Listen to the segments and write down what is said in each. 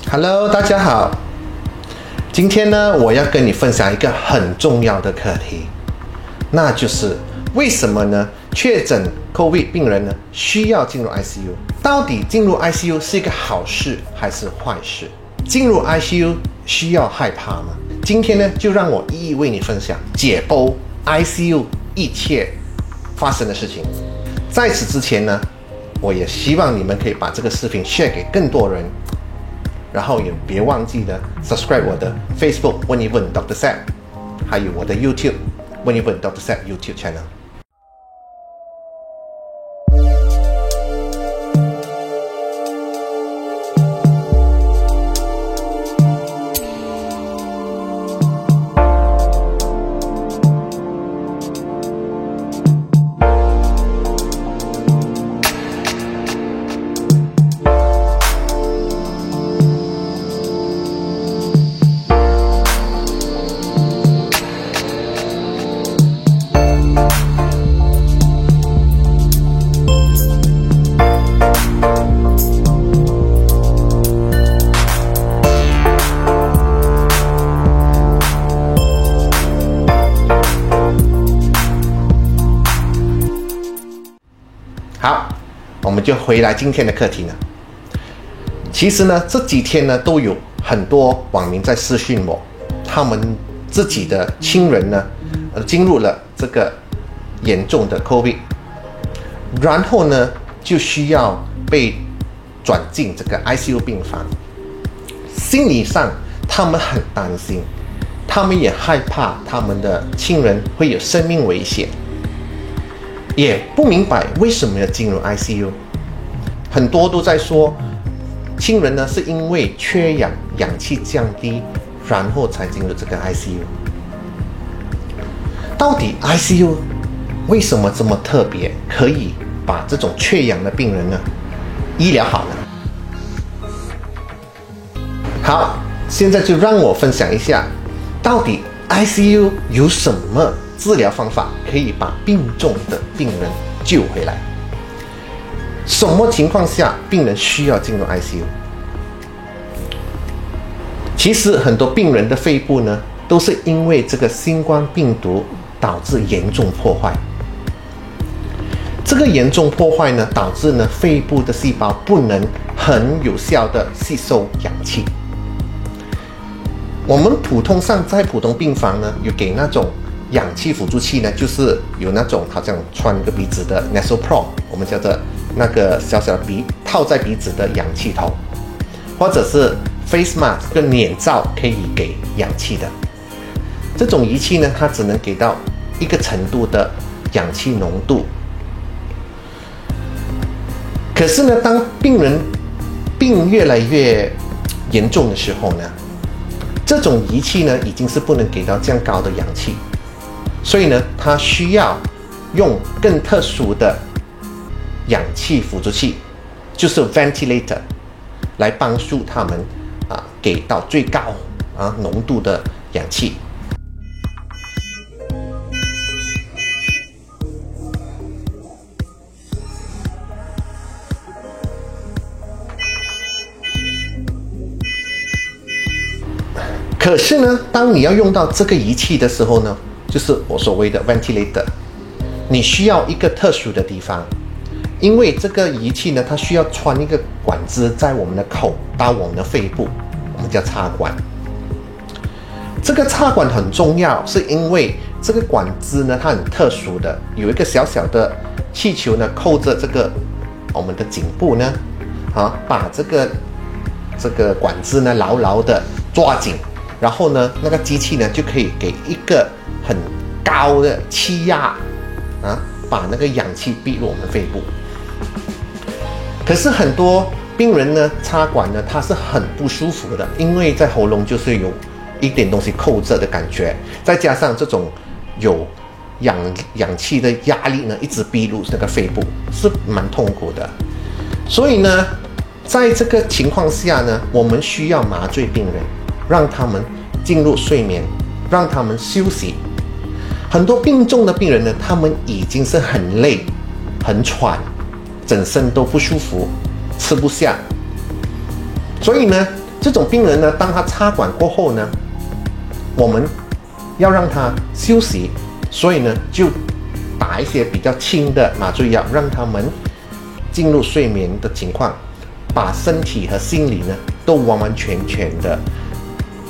Hello， 大家好。今天呢，我要跟你分享一个很重要的课题，那就是为什么呢？确诊 COVID 病人呢需要进入 ICU？ 到底进入 ICU 是一个好事还是坏事？进入 ICU 需要害怕吗？今天呢，就让我一一为你分享解剖 ICU 一切发生的事情。在此之前呢，我也希望你们可以把这个视频 share 给更多人。然后也别忘记了 subscribe 我的 Facebook 问一问 Dr. Sep， 还有我的 YouTube 问一问 Dr. Sep YouTube channel。好，我们就回来今天的课题呢。其实呢，这几天呢都有很多网民在私讯我，他们自己的亲人呢，进入了这个严重的 COVID， 然后呢就需要被转进这个 ICU 病房，心理上他们很担心，他们也害怕他们的亲人会有生命危险。也不明白为什么要进入 ICU， 很多都在说，亲人呢是因为缺氧，氧气降低，然后才进入这个 ICU。到底 ICU 为什么这么特别，可以把这种缺氧的病人呢医疗好呢？好，现在就让我分享一下，到底 ICU 有什么治疗方法可以把病重的病人救回来？什么情况下病人需要进入 ICU？ 其实很多病人的肺部呢，都是因为这个新冠病毒导致严重破坏。这个严重破坏呢，导致呢肺部的细胞不能很有效的吸收氧气。我们普通上在普通病房呢，有给那种氧气辅助器呢，就是有那种好像穿个鼻子的 nasal probe， 我们叫做那个小小的鼻套在鼻子的氧气筒，或者是 face mask 跟眼罩可以给氧气的。这种仪器呢，它只能给到一个程度的氧气浓度。可是呢，当病人病越来越严重的时候呢，这种仪器呢已经是不能给到这样高的氧气。所以呢，它需要用更特殊的氧气辅助器，就是 ventilator， 来帮助他们给到最高浓度的氧气。可是呢，当你要用到这个仪器的时候呢，就是我所谓的 ventilator， 你需要一个特殊的地方，因为这个仪器呢，它需要穿一个管子在我们的口到我们的肺部，我们叫插管。这个插管很重要，是因为这个管子呢，它很特殊的，有一个小小的气球呢，扣着这个我们的颈部呢，把这个管子呢牢牢的抓紧。然后呢，那个机器呢就可以给一个很高的气压把那个氧气逼入我们肺部。可是很多病人呢，插管呢，它是很不舒服的，因为在喉咙就是有一点东西扣着的感觉，再加上这种有氧气的压力呢，一直逼入那个肺部，是蛮痛苦的。所以呢，在这个情况下呢，我们需要麻醉病人，让他们进入睡眠，让他们休息。很多病重的病人呢，他们已经是很累、很喘，整身都不舒服，吃不下。所以呢，这种病人呢，当他插管过后呢，我们要让他休息，所以呢就打一些比较轻的麻醉药，让他们进入睡眠的情况，把身体和心理呢都完完全全的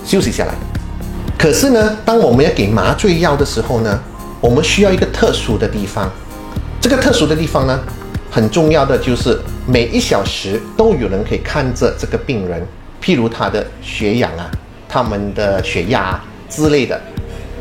休息下来。可是呢，当我们要给麻醉药的时候呢，我们需要一个特殊的地方。这个特殊的地方呢，很重要的就是每1小时都有人可以看着这个病人，譬如他的血氧啊、他们的血压啊之类的，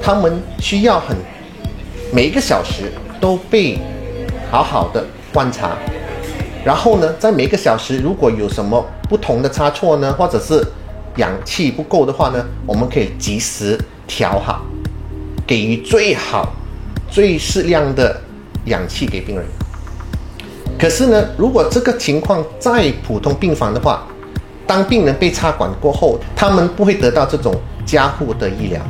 他们需要每1个小时都被好好的观察。然后呢，在每1个小时如果有什么不同的差错呢，或者是氧气不够的话呢，我们可以及时调好，给予最好、最适量的氧气给病人。可是呢，如果这个情况在普通病房的话，当病人被插管过后，他们不会得到这种加护的医疗，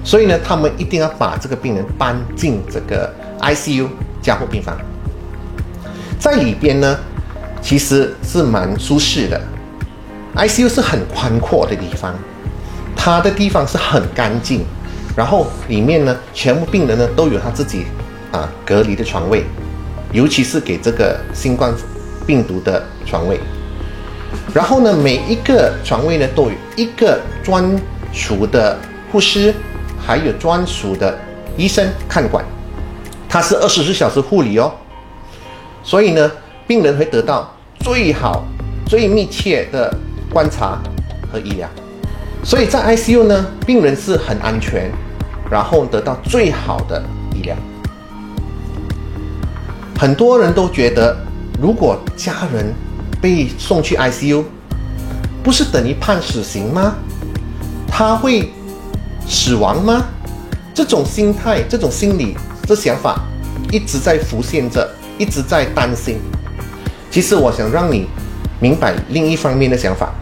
所以呢，他们一定要把这个病人搬进这个 ICU 加护病房。在里边呢，其实是蛮舒适的。ICU 是很宽阔的地方，它的地方是很干净，然后里面呢，全部病人呢都有他自己隔离的床位，尤其是给这个新冠病毒的床位。然后呢，每一个床位呢都有一个专属的护士，还有专属的医生看管，他是24小时护理哦。所以呢，病人会得到最好、最密切的观察和医疗。所以在 ICU 呢，病人是很安全，然后得到最好的医疗。很多人都觉得，如果家人被送去 ICU， 不是等于判死刑吗？他会死亡吗？这种心态、这种心理、这想法一直在浮现着，一直在担心。其实我想让你明白另一方面的想法，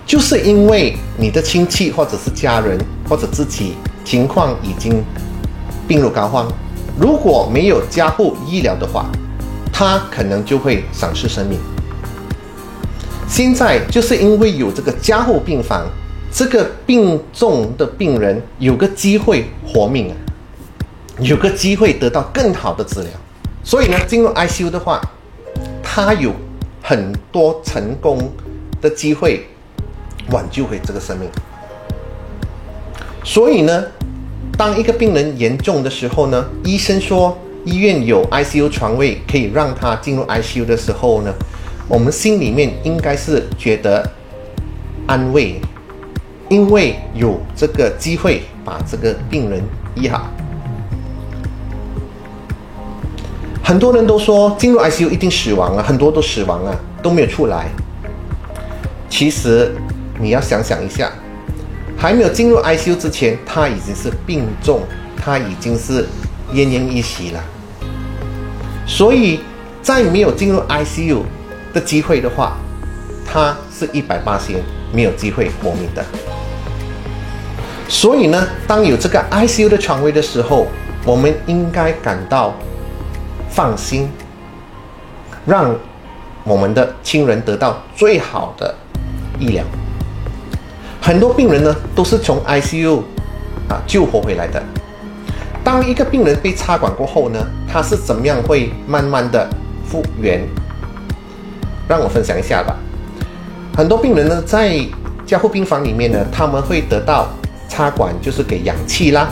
就是因为你的亲戚或者是家人或者自己情况已经病入膏肓，如果没有加护医疗的话，他可能就会丧失生命。现在就是因为有这个加护病房，这个病重的病人有个机会活命啊，有个机会得到更好的治疗。所以呢，进入 ICU 的话，他有很多成功的机会挽救回这个生命。所以呢，当一个病人严重的时候呢，医生说医院有 ICU 床位可以让他进入 ICU 的时候呢，我们心里面应该是觉得安慰，因为有这个机会把这个病人医好。很多人都说进入 ICU 一定死亡啊，很多都死亡啊，都没有出来。其实你要想想一下，还没有进入 ICU 之前，他已经是病重，他已经是奄奄一息了。所以在没有进入 ICU 的机会的话，他是180%没有机会活命的。所以呢，当有这个 ICU 的床位的时候，我们应该感到放心，让我们的亲人得到最好的医疗。很多病人呢都是从 ICU 救活回来的。当一个病人被插管过后呢，他是怎么样会慢慢的复原？让我分享一下吧。很多病人呢在加护病房里面呢，他们会得到插管，就是给氧气啦、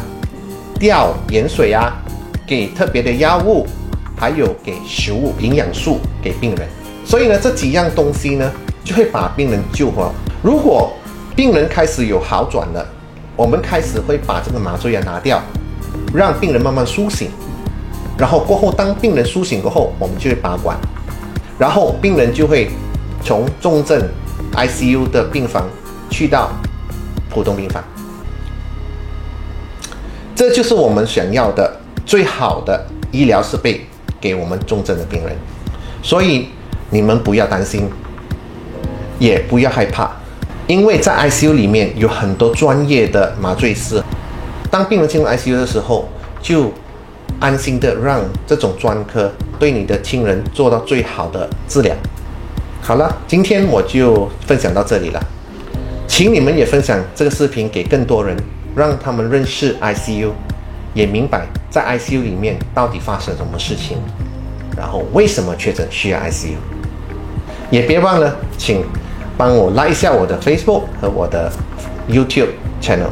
吊盐水啊，给特别的药物，还有给食物、营养素给病人。所以呢，这几样东西呢就会把病人救活。如果病人开始有好转了，我们开始会把这个麻醉药拿掉，让病人慢慢苏醒。然后过后，当病人苏醒过后，我们就会拔管，然后病人就会从重症 ICU 的病房去到普通病房。这就是我们想要的最好的医疗设备给我们重症的病人。所以你们不要担心，也不要害怕，因为在 ICU 里面有很多专业的麻醉师。当病人进入 ICU 的时候，就安心的让这种专科对你的亲人做到最好的治疗。好了，今天我就分享到这里了。请你们也分享这个视频给更多人，让他们认识 ICU， 也明白在 ICU 里面到底发生什么事情，然后为什么确诊需要 ICU。也别忘了，请帮我like一下我的 Facebook 和我的 YouTube channel，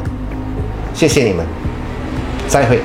谢谢你们，再会。